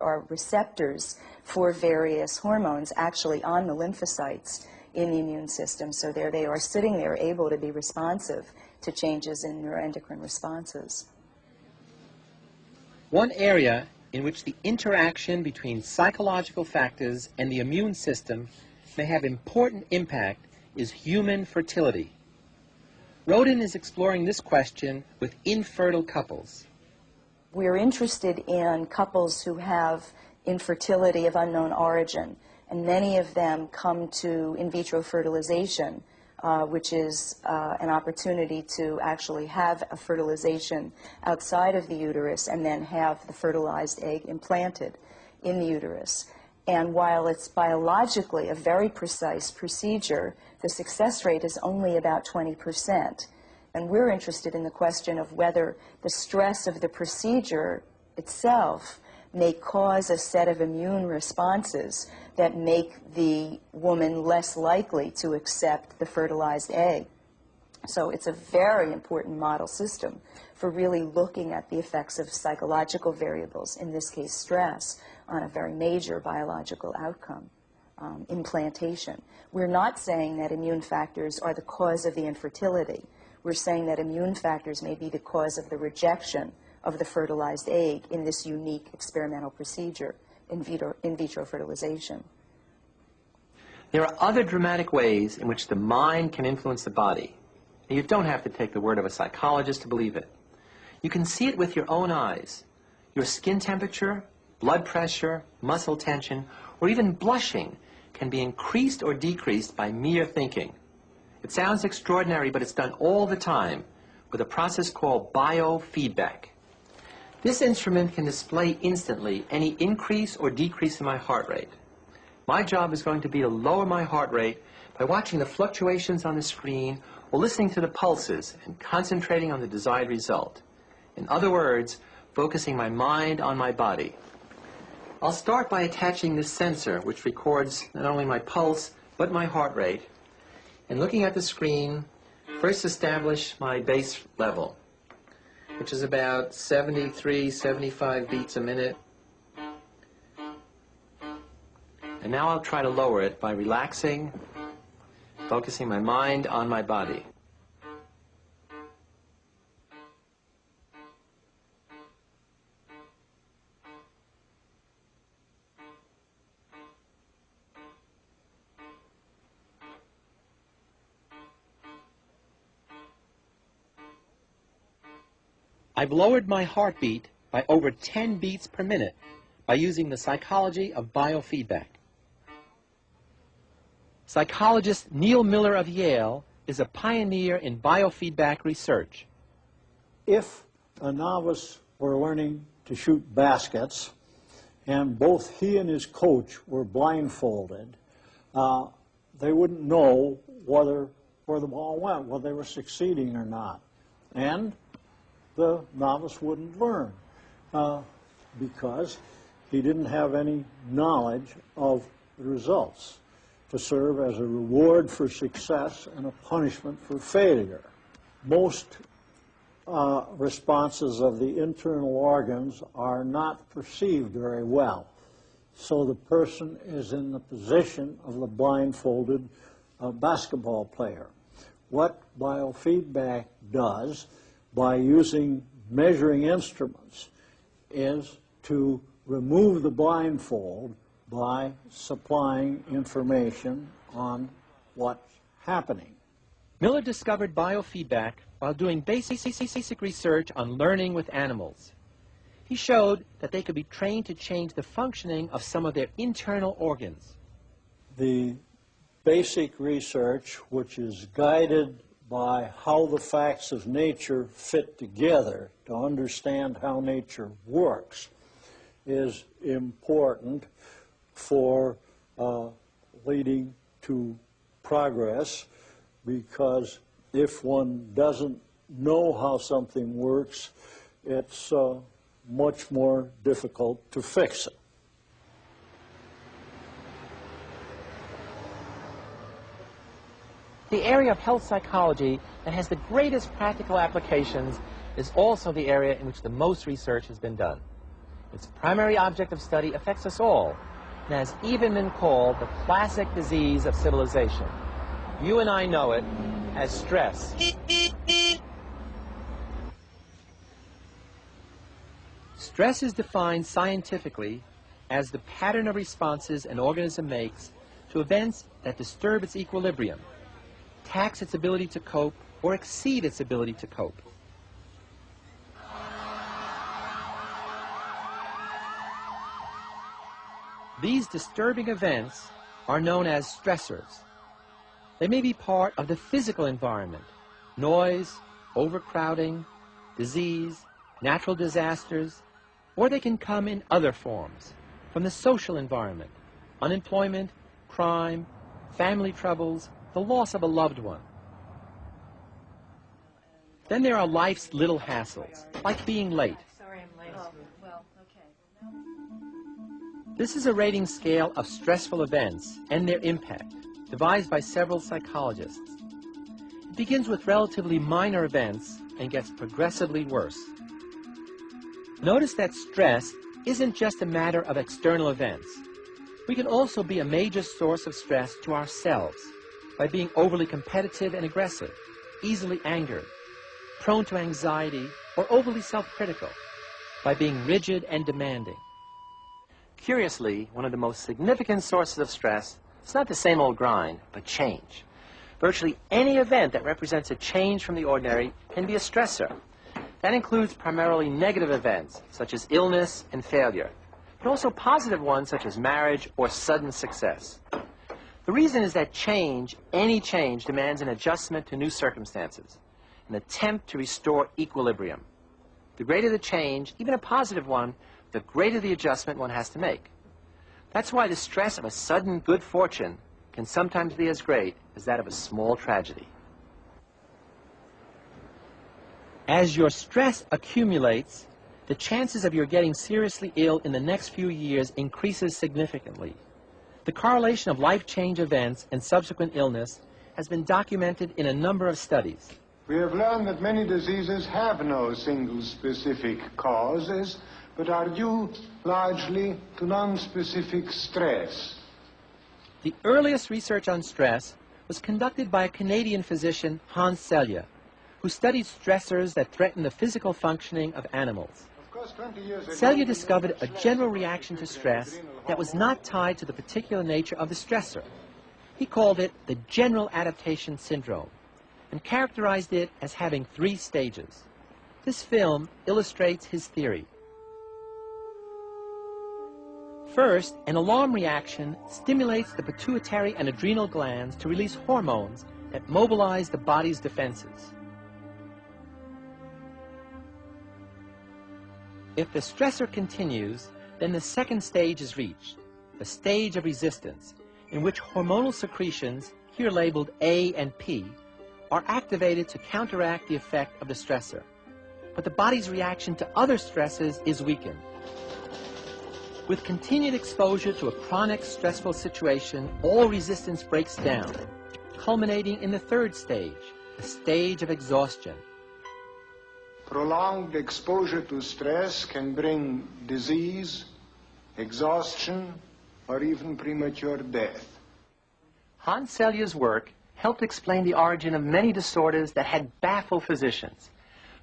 are receptors for various hormones actually on the lymphocytes in the immune system. So there they are sitting there able to be responsive to changes in neuroendocrine responses. One area in which the interaction between psychological factors and the immune system may have important impact is human fertility. Rodin is exploring this question with infertile couples. We're interested in couples who have infertility of unknown origin, and many of them come to in vitro fertilization, which is an opportunity to actually have a fertilization outside of the uterus and then have the fertilized egg implanted in the uterus. And while it's biologically a very precise procedure, the success rate is only about 20%. And we're interested in the question of whether the stress of the procedure itself may cause a set of immune responses that make the woman less likely to accept the fertilized egg. So it's a very important model system for really looking at the effects of psychological variables, in this case stress, on a very major biological outcome, implantation. We're not saying that immune factors are the cause of the infertility. We're saying that immune factors may be the cause of the rejection of the fertilized egg in this unique experimental procedure, in vitro fertilization. There are other dramatic ways in which the mind can influence the body. And you don't have to take the word of a psychologist to believe it. You can see it with your own eyes. Your skin temperature, blood pressure, muscle tension, or even blushing can be increased or decreased by mere thinking. It sounds extraordinary, but it's done all the time with a process called biofeedback. This instrument can display instantly any increase or decrease in my heart rate. My job is going to be to lower my heart rate by watching the fluctuations on the screen or listening to the pulses and concentrating on the desired result. In other words, focusing my mind on my body. I'll start by attaching this sensor, which records not only my pulse, but my heart rate. And looking at the screen, first establish my base level, which is about 73, 75 beats a minute. And now I'll try to lower it by relaxing, focusing my mind on my body. I've lowered my heartbeat by over 10 beats per minute by using the psychology of biofeedback. Psychologist Neil Miller of Yale is a pioneer in biofeedback research. If a novice were learning to shoot baskets and both he and his coach were blindfolded, they wouldn't know where the ball went, whether they were succeeding or not. And the novice wouldn't learn because he didn't have any knowledge of the results to serve as a reward for success and a punishment for failure. Most responses of the internal organs are not perceived very well. So the person is in the position of the blindfolded basketball player. What biofeedback does by using measuring instruments is to remove the blindfold by supplying information on what's happening. Miller discovered biofeedback while doing basic research on learning with animals. He showed that they could be trained to change the functioning of some of their internal organs. The basic research, which is guided by how the facts of nature fit together to understand how nature works, is important for leading to progress, because if one doesn't know how something works, it's much more difficult to fix it. The area of health psychology that has the greatest practical applications is also the area in which the most research has been done. Its primary object of study affects us all and has even been called the classic disease of civilization. You and I know it as stress. Stress is defined scientifically as the pattern of responses an organism makes to events that disturb its equilibrium, tax its ability to cope, or exceed its ability to cope. These disturbing events are known as stressors. They may be part of the physical environment, noise, overcrowding, disease, natural disasters, or they can come in other forms, from the social environment, unemployment, crime, family troubles, the loss of a loved one. Then there are life's little hassles, like being late. Sorry I'm late. Oh, well, okay. This is a rating scale of stressful events and their impact, devised by several psychologists. It begins with relatively minor events and gets progressively worse. Notice that stress isn't just a matter of external events. We can also be a major source of stress to ourselves by being overly competitive and aggressive, easily angered, prone to anxiety, or overly self-critical, by being rigid and demanding. Curiously, one of the most significant sources of stress is not the same old grind, but change. Virtually any event that represents a change from the ordinary can be a stressor. That includes primarily negative events, such as illness and failure, but also positive ones such as marriage or sudden success. The reason is that change, any change, demands an adjustment to new circumstances, an attempt to restore equilibrium. The greater the change, even a positive one, the greater the adjustment one has to make. That's why the stress of a sudden good fortune can sometimes be as great as that of a small tragedy. As your stress accumulates, the chances of your getting seriously ill in the next few years increases significantly. The correlation of life change events and subsequent illness has been documented in a number of studies. We have learned that many diseases have no single specific causes, but are due largely to non-specific stress. The earliest research on stress was conducted by a Canadian physician, Hans Selye, who studied stressors that threaten the physical functioning of animals. Selye discovered a general reaction to stress that was not tied to the particular nature of the stressor. He called it the general adaptation syndrome and characterized it as having 3 stages. This film illustrates his theory. First, an alarm reaction stimulates the pituitary and adrenal glands to release hormones that mobilize the body's defenses. If the stressor continues, then the second stage is reached, the stage of resistance, in which hormonal secretions, here labeled A and P, are activated to counteract the effect of the stressor. But the body's reaction to other stresses is weakened. With continued exposure to a chronic stressful situation, all resistance breaks down, culminating in the third stage, the stage of exhaustion. Prolonged exposure to stress can bring disease, exhaustion, or even premature death. Hans Selye's work helped explain the origin of many disorders that had baffled physicians.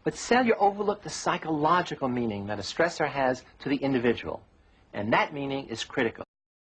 But Selye overlooked the psychological meaning that a stressor has to the individual, and that meaning is critical.